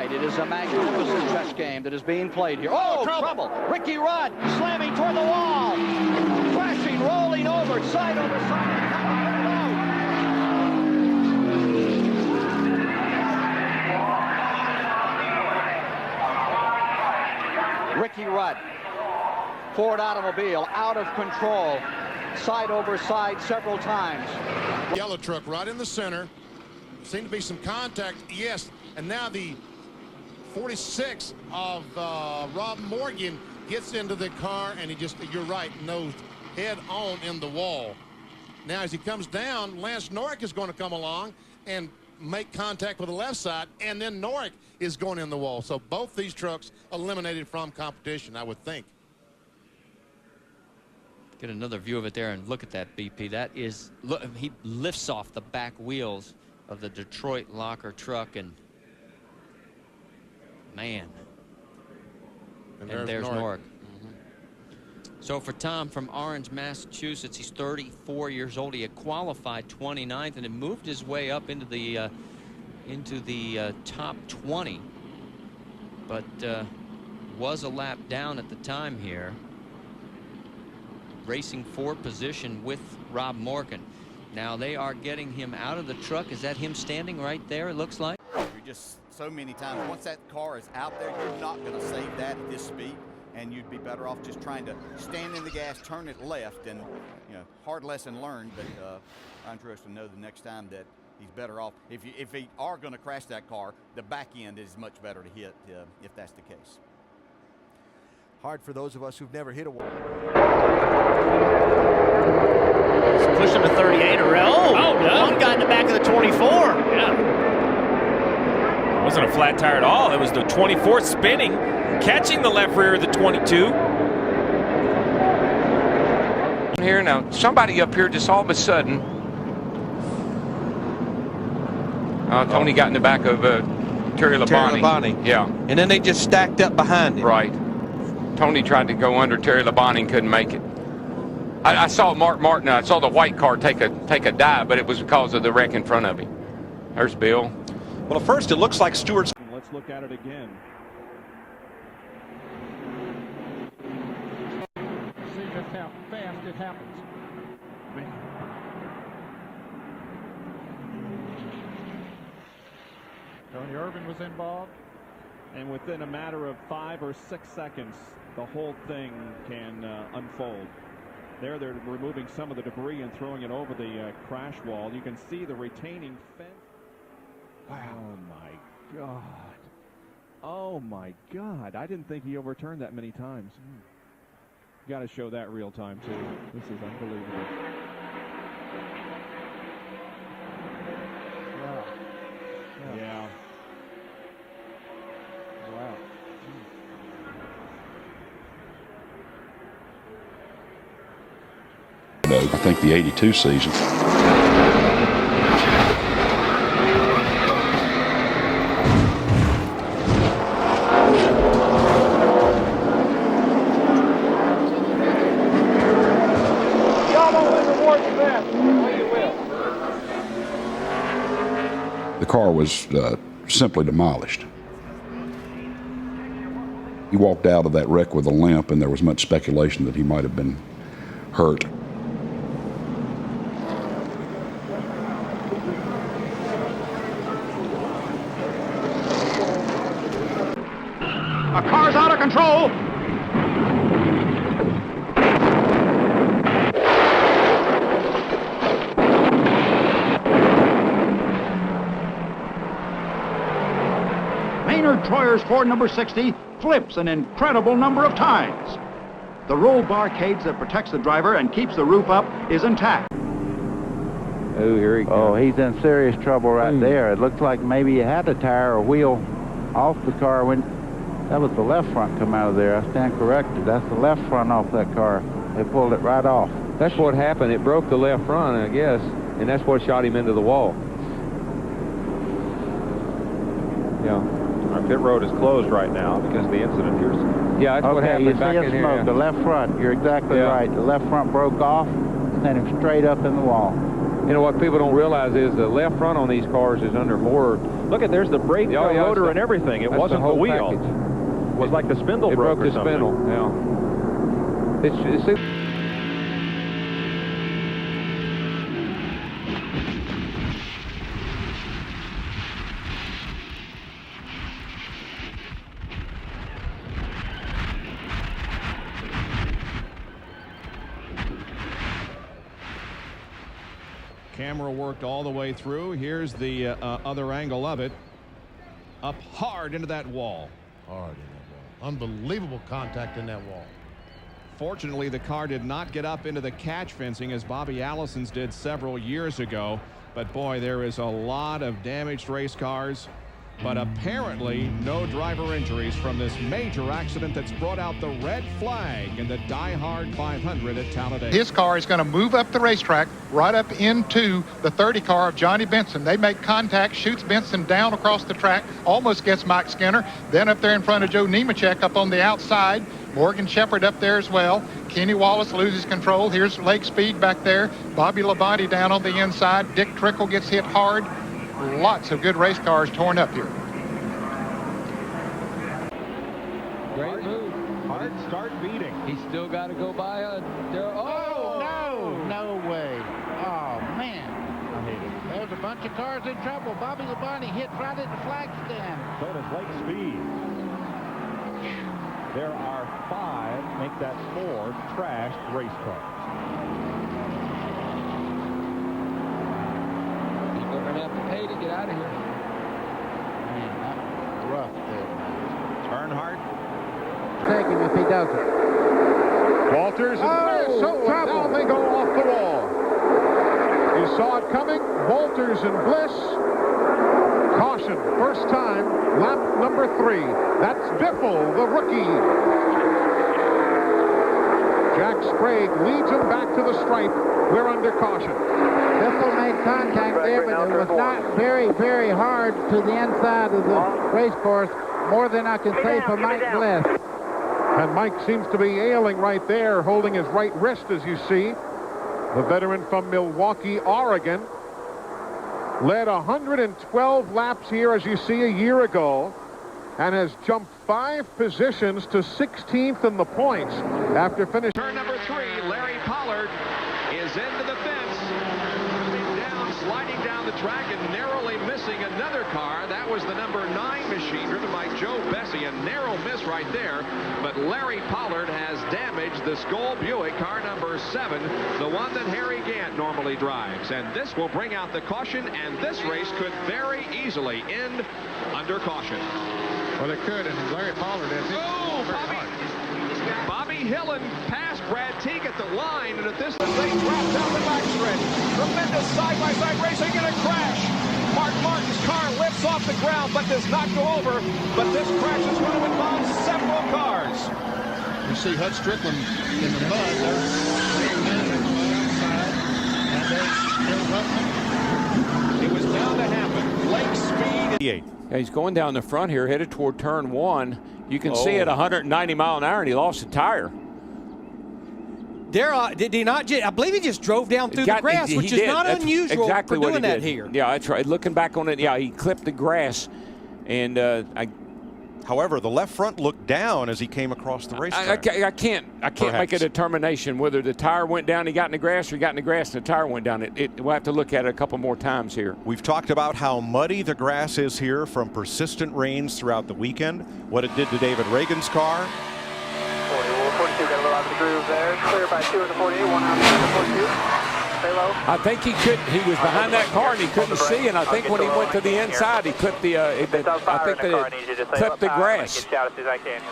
right. It is a magnificent chess game that is being played here. Oh, trouble! Ricky Rudd slamming toward the wall. Crashing, rolling over, side over side. Ricky Rudd, Ford automobile, out of control, side over side several times. Yellow truck right in the center. Seemed to be some contact, yes. And now the 46 of Rob Morgan gets into the car, and he just, you're right, nosed head on in the wall. Now as he comes down, Lance Norrick is going to come along and make contact with the left side, and then Norrick is going in the wall. So both these trucks eliminated from competition, I would think. Get another view of it there, and look at that, BP. That is, look, he lifts off the back wheels of the Detroit locker truck, and man, and there's Norrick. So for Tom from Orange, Massachusetts, he's 34 years old. He had qualified 29th and had moved his way up into the top 20, but was a lap down at the time here, racing for position with Rob Morgan. Now they are getting him out of the truck. Is that him standing right there, it looks like? You're just so many times, once that car is out there, you're not going to save that at this speed, and you'd be better off just trying to stand in the gas, turn it left, and, you know, hard lesson learned, but I'm interested to know the next time that he's better off. If he are going to crash that car, the back end is much better to hit if that's the case. Hard for those of us who've never hit a wall. He's pushing the 38 around. Oh, no. One got in the back of the 24. Yeah. It wasn't a flat tire at all. It was the 24 spinning, catching the left rear of the 22. Here now, somebody up here just all of a sudden. Tony got in the back of Terry Labonte. Yeah. And then they just stacked up behind him. Right. Tony tried to go under Terry Labonte and couldn't make it. I saw Mark Martin. I saw the white car take a dive, but it was because of the wreck in front of him. There's Bill. Well, at first it looks like Stewart's. Let's look at it again. See just how fast it happens. Tony Irvin was involved, and within a matter of 5 or 6 seconds, the whole thing can unfold. There, they're removing some of the debris and throwing it over the crash wall. You can see the retaining fence. Wow. Oh, my God. Oh, my God. I didn't think he overturned that many times. Got to show that real time, too. This is unbelievable. Wow. Yeah. Wow. I think the '82 season. The car was simply demolished. He walked out of that wreck with a limp, and there was much speculation that he might have been hurt. A car's out of control. Maynard Troyer's Ford number 60 flips an incredible number of times. The roll bar cage that protects the driver and keeps the roof up is intact. Oh, here he goes. Oh, he's in serious trouble right there. It looks like maybe he had a tire or wheel off the car when that was the left front come out of there. I stand corrected. That's the left front off that car. They pulled it right off. That's what happened. It broke the left front, I guess, and that's what shot him into the wall. Yeah. Our pit road is closed right now because of the incident here. Yeah, that's what happened back in here. The left front, you're exactly right. The left front broke off, sent him straight up in the wall. You know, what people don't realize is the left front on these cars is under more. Look at, there's the brake rotor and everything. It wasn't the wheel. Package. It was like the spindle broke the or something. spindle, yeah. It's Camera worked all the way through. Here's the other angle of it. Up hard into that wall. Hard in that wall. Unbelievable contact in that wall. Fortunately, the car did not get up into the catch fencing as Bobby Allison's did several years ago. But boy, there is a lot of damaged race cars. But apparently no driver injuries from this major accident that's brought out the red flag in the Die Hard 500 at Talladega. His car is going to move up the racetrack right up into the 30 car of Johnny Benson. They make contact, shoots Benson down across the track, almost gets Mike Skinner. Then up there in front of Joe Nemechek up on the outside. Morgan Shepherd up there as well. Kenny Wallace loses control. Here's Lake Speed back there. Bobby Labonte down on the inside. Dick Trickle gets hit hard. Lots of good race cars torn up here. Great move. Hard start beating. He's still got to go by Darrell. Oh, no way. Oh, man. I hate it. There's a bunch of cars in trouble. Bobby Labonte hit right at the flag stand. So does Lake Speed. There are 5, make that 4 trashed race cars. People are going to have to pay to get out of here. Man, that was rough there. Earnhardt. Take him if he doesn't. Walters and Bliss. Now they go off the wall. You saw it coming. Walters and Bliss. Caution. First time. Lap number 3. That's Biffle, the rookie. Jack Sprague leads him back to the stripe. We're under caution. Biffle made contact there, but it was not very, very hard to the inside of the race course. More than I can say for Mike Bliss. And Mike seems to be ailing right there, holding his right wrist, as you see. The veteran from Milwaukee, Oregon, led 112 laps here, as you see, a year ago, and has jumped 5 positions to 16th in the points after finishing. Turn number 3, Larry Pollard is into the fence. Sliding down the track and narrowly missing another car. That was the number 9 machine driven by Joe Bessie. A narrow miss right there. But Larry Pollard has damaged the Skoll Buick, car number 7, the one that Harry Gant normally drives. And this will bring out the caution, and this race could very easily end under caution. Well, it could, and Larry Pollard has hit Bobby Hillen passed Brad Teague at the line, and at this they wrapped down the backstretch. Tremendous side-by-side racing and a crash. Mark Martin's car lifts off the ground but does not go over. But this crash is going to involve several cars. You see Hud Strickland in the mud there. It was bound to happen. Lake Speed. Yeah, he's going down the front here, headed toward turn 1. You can see at 190 mile an hour, and he lost a tire. Darrell, did he not? I believe he just drove down through the grass, which is not unusual exactly for doing that here. Yeah, that's right. Looking back on it, yeah, he clipped the grass, and However, the left front looked down as he came across the racetrack. I can't make a determination whether the tire went down, he got in the grass, or he got in the grass and the tire went down. We'll have to look at it a couple more times here. We've talked about how muddy the grass is here from persistent rains throughout the weekend, what it did to David Reagan's car. 42, got a little out of the groove there. Clear by 2 in the 48, 1 out of the 42. Stay low. I think he was behind that car and he couldn't see, and I think when he went to the inside, he clipped the, clipped the grass. Get you out as soon as I can.